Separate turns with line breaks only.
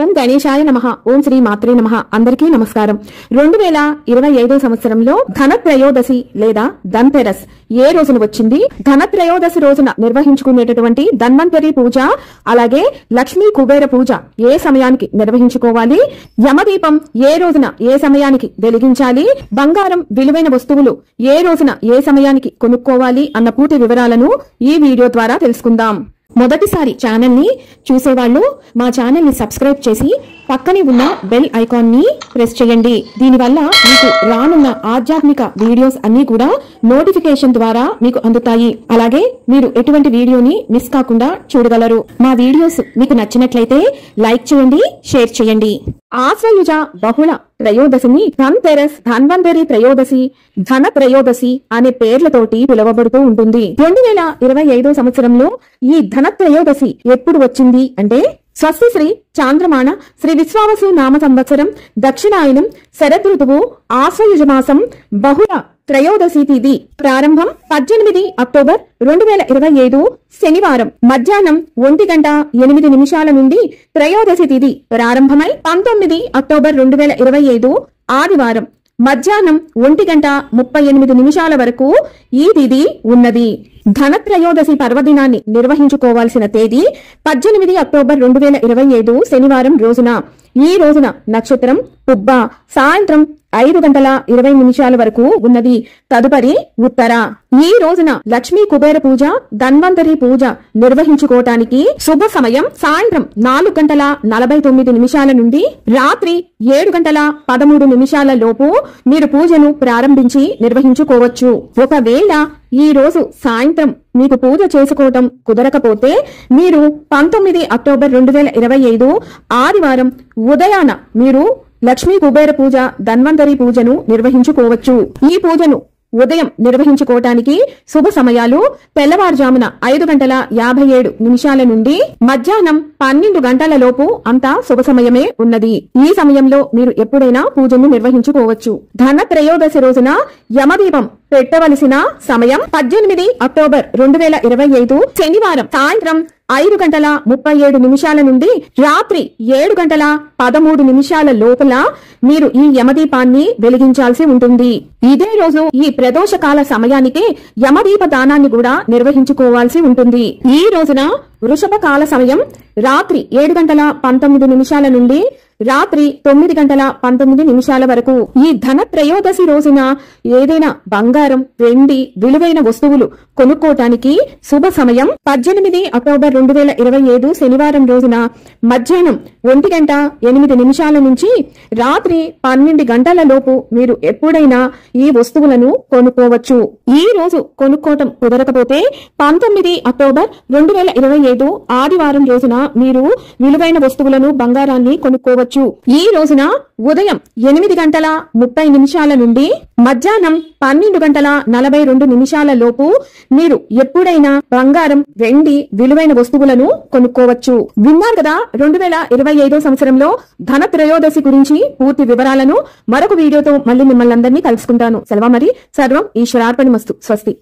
ఓం గణేశాయ నమః. ఓం శ్రీ మాత్రే నమః. అందరికీ నమస్కారం. 2025 సంవత్సరంలో ధనత్రయోదశి లేదా ధన్తెరస్ ఏ రోజున వచ్చింది? ధనత్రయోదశి రోజున నిర్వహించుకునేటటువంటి ధన్వంతరి పూజ, అలాగే లక్ష్మీ కుబేర పూజ ఏ సమయానికి నిర్వహించుకోవాలి? యమదీపం ఏ రోజున ఏ సమయానికి వెలిగించాలి? బంగారం విలువైన వస్తువులు ఏ రోజున ఏ సమయానికి కొనుక్కోవాలి అన్న పూర్తి వివరాలను ఈ వీడియో ద్వారా తెలుసుకుందాం. మొదటిసారి ఛానల్ ని చూసేవాళ్ళు మా ఛానల్ ని సబ్స్క్రైబ్ చేసి పక్కనే ఉన్న బెల్ ఐకాన్ ని ప్రెస్ చేయండి. దీనివల్ల మీకు రానున్న ఆధ్యాత్మిక వీడియోస్ అన్ని కూడా నోటిఫికేషన్ ద్వారా మీకు అందుతాయి. అలాగే మీరు ఎటువంటి వీడియోని మిస్ కాకుండా చూడగలరు. మా వీడియోస్ మీకు నచ్చినట్లయితే లైక్ చేయండి, షేర్ చేయండి. ఆశ్వయుజ బహుళ త్రయోదశిని ధన్తెరస్, ధన్వంతరి త్రయోదశి, ధన త్రయోదశి అనే పేర్లతోటి పిలువబడుతూ ఉంటుంది. 2025 సంవత్సరంలో ఈ ధన త్రయోదశి ఎప్పుడు వచ్చింది అంటే స్వస్తి శ్రీ చాంద్రమాన శ్రీ విశ్వావసు నామ సంవత్సరం దక్షిణాయనం శరద్ ఋతువు ఆశ్వయుజ మాసం బహుళ త్రయోదశి తిథి ప్రారంభం 18 అక్టోబర్ 2025 శనివారం మధ్యాహ్నం 1:08 నుండి త్రయోదశి తిథి ప్రారంభమై 19 అక్టోబర్ 2025 ఆదివారం మధ్యాహ్నం 1:38 వరకు ఈ తిథి ఉన్నది. ధనత్రయోదశి పర్వదినాన్ని నిర్వహించుకోవాల్సిన తేదీ 18 అక్టోబర్ 2025 శనివారం రోజున. ఈ రోజున నక్షత్రం పుబ్బ సాయంత్రం 5:20 వరకు ఉన్నది. తదుపరి ఉత్తర. ఈ రోజున లక్ష్మీ కుబేర పూజ, ధన్వంతరి పూజ నిర్వహించుకోవటానికి శుభ సమయం సాయంత్రం 4:49 నుండి రాత్రి 7:13 లోపు మీరు పూజను ప్రారంభించి నిర్వహించుకోవచ్చు. ఒకవేళ ఈ రోజు సాయంత్రం మీకు పూజ చేసుకోవటం కుదరకపోతే మీరు 19 అక్టోబర్ 2025 ఆదివారం ఉదయాన మీరు లక్ష్మీ కుబేర పూజ, ధన్వంతరి పూజను నిర్వహించుకోవచ్చు. ఈ పూజను ఉదయం నిర్వహించుకోవటానికి శుభ సమయాలు తెల్లవారుజామున 5:57 నుండి మధ్యాహ్నం 12 గంటల లోపు అంతా శుభ సమయమే ఉన్నది. ఈ సమయంలో మీరు ఎప్పుడైనా పూజను నిర్వహించుకోవచ్చు. ధన త్రయోదశి రోజున యమదీపం పెట్టవలసిన సమయం 18 అక్టోబర్ 2025 శనివారం సాయంత్రం 5:37 నుండి రాత్రి 7:13 లోపల మీరు ఈ యమదీపాన్ని వెలిగించాల్సి ఉంటుంది. ఇదే రోజు ఈ ప్రదోష కాల సమయానికి యమదీప దానాన్ని కూడా నిర్వహించుకోవాల్సి ఉంటుంది. ఈ రోజున వృషభ కాల సమయం రాత్రి 7:19 నుండి రాత్రి 9:19 వరకు. ఈ ధన త్రయోదశి రోజున ఏదైనా బంగారం, వెండి విలువైన వస్తువులు కొనుక్కోటానికి శుభ సమయం 18 అక్టోబర్ 2025 శనివారం రోజున మధ్యాహ్నం 1:08 నుంచి రాత్రి 12 గంటల లోపు మీరు ఎప్పుడైనా ఈ వస్తువులను కొనుక్కోవచ్చు. ఈ రోజు కొనుక్కోవటం కుదరకపోతే 19 అక్టోబర్ 2025 ఆదివారం రోజున మీరు విలువైన వస్తువులను, బంగారాన్ని కొనుక్కోవచ్చు. ఈ రోజున ఉదయం 8:30 నుండి మధ్యాహ్నం 12:42 లోపు మీరు ఎప్పుడైనా బంగారం, వెండి విలువైన వస్తువులను కొనుక్కోవచ్చు. విన్నారు కదా 2025 సంవత్సరంలో ధన త్రయోదశి గురించి పూర్తి వివరాలను. మరొక వీడియోతో మళ్ళీ మిమ్మల్ని అందరినీ కలుసుకుంటాను. సెలవు మరి. సర్వం ఈశ్వరార్పణమస్తు. స్వస్తి.